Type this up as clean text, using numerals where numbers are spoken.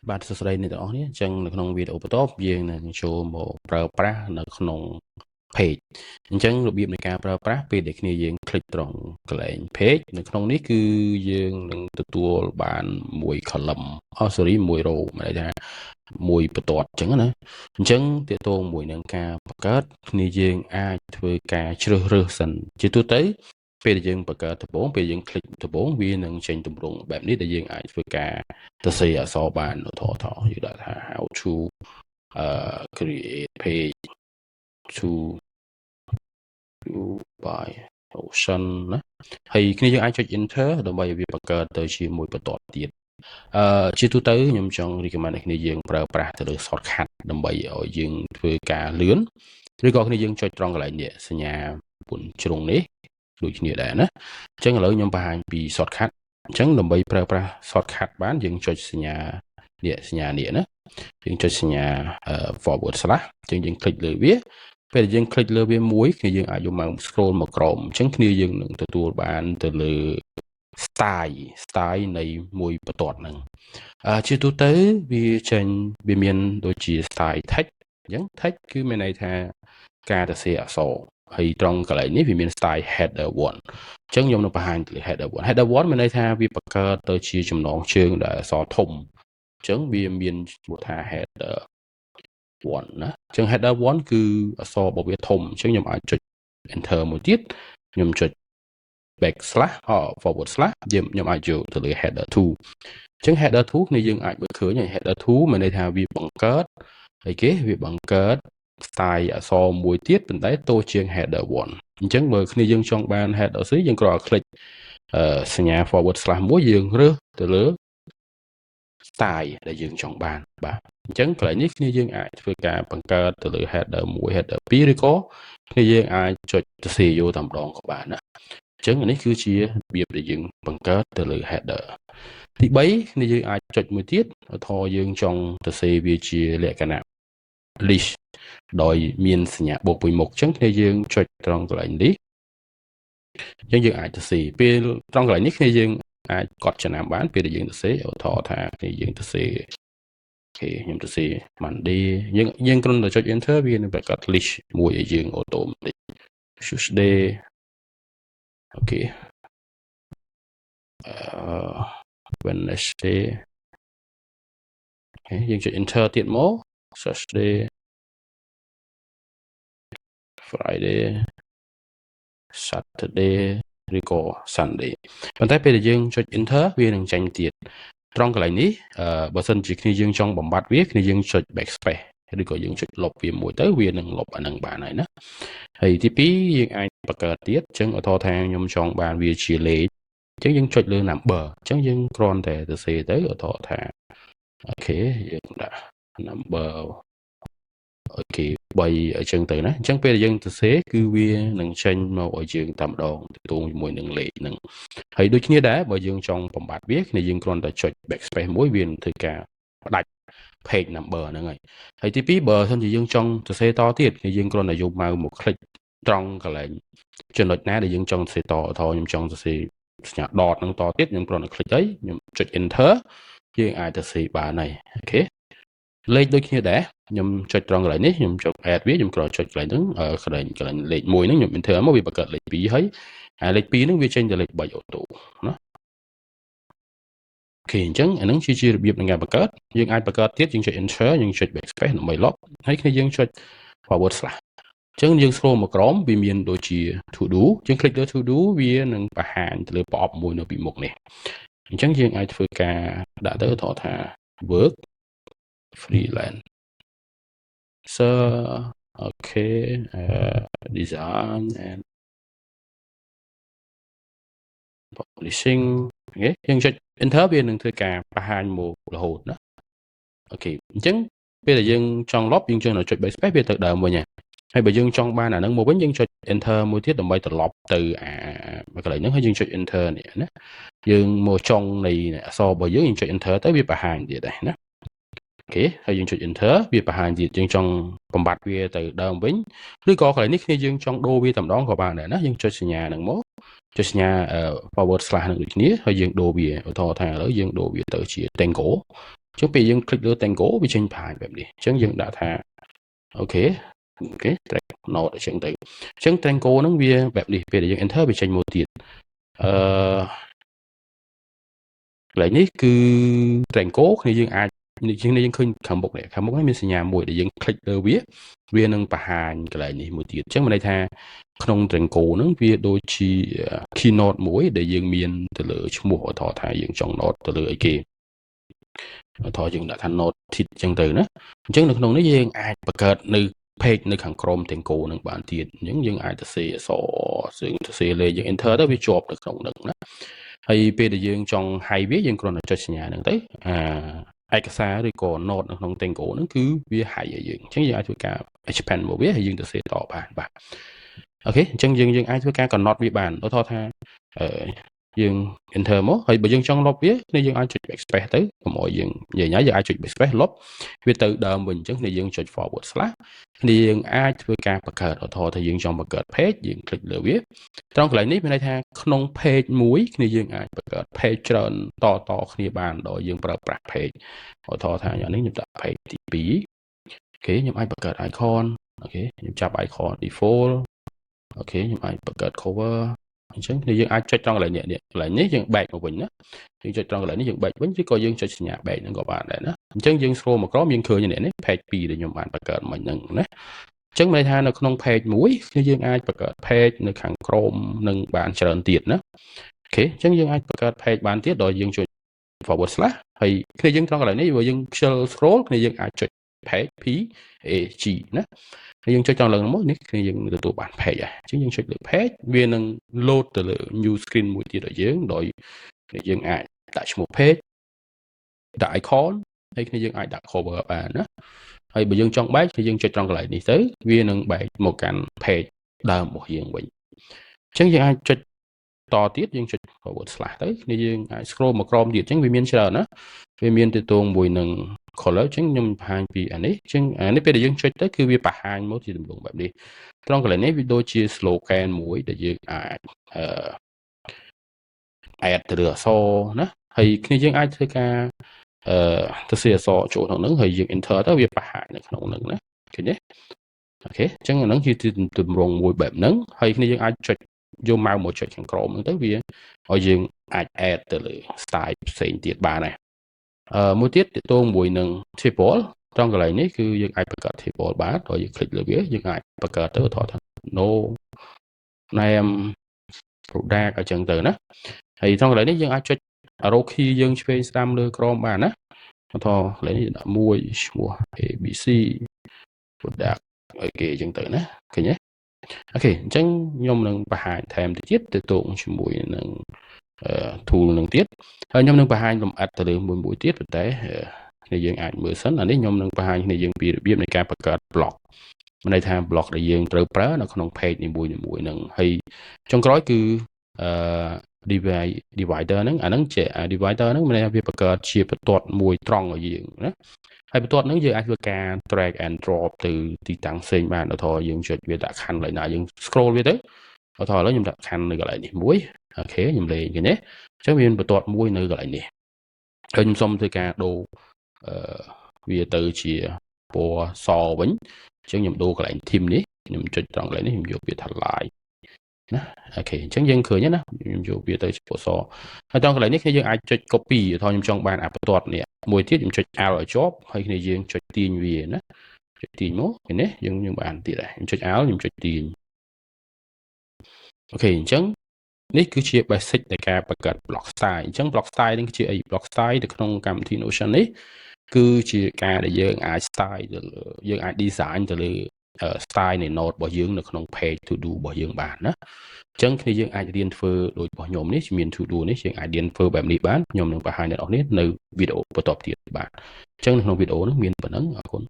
បាទសួស្តីអ្នកទាំងអស់គ្នាអញ្ចឹងនៅក្នុងវីដេអូបន្ទាប់យើងនឹងចូលមកប្រើប្រាស់នៅក្នុង page អញ្ចឹងរបៀបនៃការប្រើប្រាស់ពេលដែលគ្នាយើងคลิกត្រង់កន្លែង page នៅក្នុងនេះគឺយើងនឹងទទួលបានមួយ column sorry មួយ row មានន័យថាមួយបន្ទាត់អញ្ចឹងណាអញ្ចឹងទាក់ទងមួយនឹងការបង្កើតគ្នាយើងអាចធ្វើការជ្រើសរើសសិនជាទូទៅពេលដែលយើងបង្កើតដំបូងពេលយើងคลิกដំបូងវានឹងចេញទម្រង់បែបនេះដែលយើងអាចធ្វើការសរសេរអក្សរបានឧទាហរណ៍យើងដាក់ថា how to create page to by ocean ណាហើយគ្នាយើងអាចចុច enter ដើម្បីឲ្យវាបង្កើតទៅជាមួយបន្ទាត់ទៀតជាទូទៅខ្ញុំចង់ recommend ឲ្យគ្នាយើងប្រើប្រាស់ទៅលើ shortcut ដើម្បីឲ្យយើងធ្វើការលឿនឬក៏គ្នាយើងចុចត្រង់កន្លែងនេះសញ្ញា4ជ្រុងនេះដូចគ្នាដែរណាអញ្ចឹងឥឡូវខ្ញុំបង្ហាញពី shortcut អញ្ចឹងដើម្បីប្រើប្រាស់ shortcut បានយើងចុចសញ្ញានេះសញ្ញានេះណាយើងចុចសញ្ញា forward slash អញ្ចឹងយើងคลิกលើវាពេលយើងคลิกលើវាមួយគ្នាយើងអាចយកមក scroll មកក្រោមអញ្ចឹងគ្នាយើងនឹងទទួលបានទៅលើ style នៃមួយបន្ទាត់ហ្នឹងជាទូទៅវាមានដូចជា style text អញ្ចឹង text គឺមានន័យថាការសរសេរអក្សរហើយត្រង់កន្លែងនេះវាមាន style header 1អញ្ចឹងខ្ញុំនឹងបង្ហាញទៅលើ header 1មានន័យថាវាបង្កើតទៅជាចំណងជើងដែលអក្សរធំអញ្ចឹងវាមានឈ្មោះថា header 1ណាអញ្ចឹង header 1គឺអក្សររបស់វាធំអញ្ចឹងខ្ញុំអាចចុច enter មួយទៀតខ្ញុំចុច backslash forward slash ខ្ញុំអាចយកទៅលើ header 2អញ្ចឹង header 2នេះយើងអាចមើលឃើញហើយ header 2មានន័យថាវាបង្កើតហើយគេវាបង្កើត style អក្សរមួយទៀតប៉ុន្តែតូចជាង header 1អញ្ចឹងបើគ្នាយើងចង់បាន header 2យើងគ្រាន់តែ click សញ្ញា forward slash មួយយើងរើសទៅលើ style ដែលយើងចង់បានបាទអញ្ចឹងកន្លែងនេះគ្នាយើងអាចធ្វើការបង្កើតទៅលើ header 1 header 2ឬក៏គ្នាយើងអាចចុចទៅសេយកតែម្ដងក៏បានណាអញ្ចឹងនេះគឺជារបៀបដែលយើងបង្កើតទៅលើ header ទី3គ្នាយើងអាចចុចមួយទៀតឧទាហរណ៍យើងចង់ទៅសេវាជាលក្ខណៈ list ដោយមានសញ្ញាបូកពីមុខអញ្ចឹងគ្នាយើងចុចត្រង់កន្លែងនេះអញ្ចឹងយើងអាចទៅសេពេលត្រង់កន្លែងនេះគ្នាយើងអាចកត់ចំណាំបានពេលដែលយើងទៅសេឧទាហរណ៍ថាគ្នាយើងទៅសេអូខេខ្ញុំទៅសេ Monday យើងគ្រាន់តែចុច enter វានឹងបង្កើត list មួយឲ្យយើង automatic Tuesday អូខេWednesday យើងចុច enter ទៀតមក Thursday Friday Saturday ឬក៏ Sunday ប៉ុន្តែពេលដែលយើងចុច enter វានឹងចេញទៀតត្រង់កន្លែងនេះបើសិនជាគ្នាយើងចង់បំបត្តិវាគ្នាយើងចុច backspace ឬក៏យើងចុចលុបវាមួយទៅវានឹងលុបអានឹងបានហើយណាហើយទី2យើងអាចបង្កើតទៀតអញ្ចឹងឧទាហរណ៍ថាខ្ញុំចង់បានវាជាលេខអញ្ចឹងយើងចុចលើ number អញ្ចឹងយើងគ្រាន់តែទៅសេទៅឧទាហរណ៍ថាអូខេយើងដាក់ number អូខេ3អញ្ចឹងទៅណាអញ្ចឹងពេលយើងទៅសេគឺវានឹងចេញមកឲ្យយើងតែម្ដងទងជាមួយនឹងលេខហ្នឹងហើយដូចគ្នាដែរបើយើងចង់បំបត្តិវាគ្នាយើងគ្រាន់តែចុច backspace មួយវានឹងធ្វើការផ្ដាច់ page number ហ្នឹងហើយទី2បើសិនជាយើងចង់សរសេរតទៀតគឺយើងគ្រាន់តែយកម៉ៅមកคลิกត្រង់កន្លែងចំណុចណាដែលយើងចង់សរសេរតខ្ញុំចង់សរសេរសញ្ញា dot ហ្នឹងតទៀតខ្ញុំគ្រាន់តែคลิกហើយខ្ញុំចុច enter យើងអាចទៅសរសេរបានហើយអូខេលេខដូចគ្នាដែរខ្ញុំចុចត្រង់កន្លែងនេះខ្ញុំចុច add វាខ្ញុំគ្រាន់ចុចកន្លែងហ្នឹងកន្លែងលេខ1ហ្នឹងខ្ញុំ enter មកវាបង្កើតលេខ2ហើយហើយលេខ2ហ្នឹងវាចេញទៅលេខ3អូតូណាអូខេអញ្ចឹងអាហ្នឹងជារបៀបនៃការបង្កើតយើងអាចបង្កើតទៀតយើងចុច enter យើងចុច backspace ដើម្បីលុបហើយគ្នាយើងចុច forward slash អញ្ចឹងយើង scroll មកក្រោមវាមានដូចជា to do យើង click លើ to do វានឹងបង្ហាញទៅលើប្រអប់មួយនៅពីមុខនេះអញ្ចឹងយើងអាចធ្វើការដាក់ទៅឧទាហរណ៍ថា work freelance so okay design and publishing អូខេយើងចុច enter វានឹងធ្វើការបង្ហាញមករហូតណាអូខេអញ្ចឹងពេលដែលយើងចង់លុបយើងចុច backspace វាទៅដើមវិញហើយបើយើងចង់បានអាហ្នឹងមកវិញយើងចុច enter មួយទៀតដើម្បីត្រឡប់ទៅកន្លែងហ្នឹងហើយយើងចុច enter នេះណាយើងមកចុងនៃអក្សររបស់យើងចុច enter ទៅវាបង្ហាញទៀតដែរណាអូខេហើយយើងចុច enter វាបង្ហាញទៀតយើងចង់បំបត្តិវាទៅដើមវិញឬក៏កន្លែងនេះគ្នាយើងចង់ដូរវាតែម្ដងក៏បានដែរណាយើងចុចសញ្ញាហ្នឹងមកចុចសញ្ញា forward slash នឹងដូចគ្នាហើយយើងដូរវាឧទាហរណ៍ថាឥឡូវយើងដូរវាទៅជា Tango chứ bây giờ clickលើ Tango វាចេញបង្ហាញបែបនេះអញ្ចឹងយើងដាក់ថា អូខេ track node អញ្ចឹងទៅអញ្ចឹង Tango ហ្នឹងវាបែបនេះពេលដែលយើង enter វាចេញមកទៀតកន្លែងនេះគឺ Tango គ្នាយើងអាចយើងឃើញខាងមុខនេះមានសញ្ញាមួយដែលយើង click លើវានឹងបង្ហាញកន្លែងនេះមួយទៀតអញ្ចឹងមានន័យថាក្នុង Tango ហ្នឹងវាដូចជា keynote មួយដែលយើងមានទៅលើឈ្មោះឧទាហរណ៍ថាយើងចង់ note ទៅលើអីគេឧទាហរណ៍យើងដាក់ថា note tit អញ្ចឹងទៅណាអញ្ចឹងនៅក្នុងនេះយើងអាចបង្កើតនៅ page នៅខាងក្រោម Tango នឹងបានទៀតអញ្ចឹងយើងអាចទៅសេអក្សរទៅសេលេខយើង enter ទៅវាជាប់នៅក្នុងហ្នឹងណាហើយពេលដែលយើងចង់ hide វាយើងគ្រាន់តែចុចសញ្ញាហ្នឹងទៅឯកសារឬក៏ note នៅក្នុង Tango ហ្នឹងគឺវា hide ឲ្យយើងអញ្ចឹងយើងអាចធ្វើការ expand មកវាហើយយើងទៅសេតបានបាទអូខេអញ្ចឹងយើងអាចធ្វើការ connect វាបានឧទាហរណ៍ថាយើង enter មកហើយបើយើងចង់លុបវាគឺយើងអាចចុច backspace ទៅកុំឲ្យយើងនិយាយយើងអាចចុច backspace លុបវាទៅដើមវិញអញ្ចឹងគឺយើងចុច forward slash គឺយើងអាចធ្វើការបង្កើតឧទាហរណ៍ថាយើងចង់បង្កើត page យើង click លើវាត្រង់កន្លែងនេះមានន័យថាក្នុង page មួយគឺយើងអាចបង្កើត page ច្រើនតគ្នាបានដោយយើងប្រើប្រាស់ page ឧទាហរណ៍ថាយ៉ាងនេះខ្ញុំដាក់ page ទី2អូខេខ្ញុំអាចបង្កើត icon អូខេខ្ញុំចាប់ icon default អូខេខ្ញុំអាចបង្កើត cover អញ្ចឹងយើងអាចចុចត្រង់កន្លែងនេះកន្លែងនេះយើង back មកវិញណាយើងចុចត្រង់កន្លែងនេះយើង back វិញឬក៏យើងចុចសញ្ញា back ហ្នឹងក៏បានដែរណាអញ្ចឹងយើង scroll មកក្រោមយើងឃើញនេះ page 2ដែលខ្ញុំបានបង្កើតមិញហ្នឹងណាអញ្ចឹងមានន័យថានៅក្នុង page មួយគឺយើងអាចបង្កើត page នៅខាងក្រោមនឹងបានច្រើនទៀតណាអូខេអញ្ចឹងយើងអាចបង្កើត page បានទៀតដោយយើងចុច forward slash ហើយគឺយើងត្រង់កន្លែងនេះបើយើងខ្ជិល scroll គឺយើងអាចចុច page p a g ណាយើងចុចត្រង់ឡើងមកនេះគឺយើងទទួលបាន page ហើយអញ្ចឹងយើងចុចលើ page វានឹង load ទៅលើ new screen មួយទៀតឲ្យយើងដោយយើងអាចដាក់ឈ្មោះ page ដាក់ icon ហើយគ្នាយើងអាចដាក់ cover បានណាហើយបើយើងចង់បែកគឺយើងចុចត្រង់កន្លែងនេះទៅវានឹងបែកមកកាន់ page ដើមរបស់យើងវិញអញ្ចឹងយើងអាចចុចតទៀតយើងចុច forward slash ទៅគ្នាយើងអាច scroll មកក្រោមទៀតអញ្ចឹងវាមានច្រើនណាវាមានទាក់ទងមួយនឹង color អញ្ចឹងខ្ញុំបង្ហាញពីអានេះអញ្ចឹងអានេះពេលដែលយើងចុចទៅគឺវាបង្ហាញមកជាទម្រង់បែបនេះត្រង់កន្លែងនេះវាដូចជា slogan មួយដែលយើងអាចadd ទៅលើអក្សរណាហើយគ្នាយើងអាចធ្វើការទៅសេអក្សរចូលក្នុងហ្នឹងហើយយើង enter ទៅវាបង្ហាញនៅក្នុងហ្នឹងណាឃើញទេអូខេអញ្ចឹងអាហ្នឹងជាទម្រង់មួយបែបហ្នឹងហើយគ្នាយើងអាចចុចយកម៉ៅមកចុចខាងក្រោមហ្នឹងទៅវាឲ្យយើងអាច add ទៅលើ style ផ្សេងទៀតបានដែរមួយទៀតទាក់ទងមួយនឹង table ត្រង់កន្លែងនេះគឺយើងអាចបង្កើត table បានដោយយើង click លើវាយើងអាចបង្កើតទៅឧទាហរណ៍ថា no name product អញ្ចឹងទៅណាហើយត្រង់កន្លែងនេះយើងអាចចុច arrow key យើងឆ្វេងស្ដាំលើក្រោមបានណាឧទាហរណ៍កន្លែងនេះដាក់មួយឈ្មោះ ABC product ឲ្យគេអញ្ចឹងទៅណាឃើញទេអូខេអញ្ចឹងខ្ញុំនឹងបង្ហាញថែមទៀតទាក់ទងជាមួយនឹងtool នឹងទៀតហើយខ្ញុំនឹងបង្ហាញលម្អិតទៅលើមួយទៀតប៉ុន្តែគ្នាយើងអាចមើលសិនអានេះខ្ញុំនឹងបង្ហាញគ្នាយើងពីរបៀបនៃការបង្កើត block មានន័យថា block ដែលយើងត្រូវប្រើនៅក្នុង page នីមួយៗហ្នឹងហើយចុងក្រោយគឺdivider ហ្នឹងអាហ្នឹងជា divider ហ្នឹងមានន័យថាវាបង្កើតជាបន្ទាត់មួយត្រង់ឲ្យយើងណាហើយបន្ទាត់ហ្នឹងយើងអាចធ្វើការ drag and drop ទៅទីតាំងផ្សេងបានឧទាហរណ៍យើងចុចវាដាក់ខណ្ឌកន្លែងណាយើង scroll វាទៅឧទាហរណ៍ឥឡូវខ្ញុំដាក់ខណ្ឌនៅកន្លែងនេះមួយអូខេខ្ញុំលេងឃើញទេអញ្ចឹងវាមានបន្ទាត់មួយនៅកន្លែងនេះហើយខ្ញុំសុំធ្វើការដូរវាទៅជាពណ៌សវិញអញ្ចឹងខ្ញុំដូរកន្លែង theme នេះខ្ញុំចុចត្រង់កន្លែងនេះខ្ញុំយកវាថា light ណាអូខេអញ្ចឹងយើងឃើញណាខ្ញុំយកវាទៅជាពណ៌សហើយត្រង់កន្លែងនេះគឺយើងអាចចុច copy ឧទាហរណ៍ខ្ញុំចង់បានអាបន្ទាត់នេះមួយទៀតខ្ញុំចុច alt ឲ្យជាប់ហើយគ្នាយើងចុចទាញវាណាចុចទាញមកឃើញទេយើងបានទៀតហើយខ្ញុំចុច alt ខ្ញុំចុចទាញអូខេអញ្ចឹងនេះគឺជា basic នៃការបង្កើត block style អញ្ចឹង block style នេះគឺជាអី block style នៅក្នុងកម្មវិធី Notion នេះគឺជាការដែលយើងអាច style ទៅលើយើងអាច design ទៅលើ style នៃ note របស់យើងនៅក្នុង page to do របស់យើងបានណាអញ្ចឹងគ្នាយើងអាចរៀនធ្វើដូចរបស់ខ្ញុំនេះមាន to do នេះយើងអាចរៀនធ្វើបែបនេះបានខ្ញុំនឹងបង្ហាញអ្នកនរនេះនៅវីដេអូបន្តទៀតបាទអញ្ចឹងនៅក្នុងវីដេអូនេះមានប៉ុណ្ណឹងអរគុណ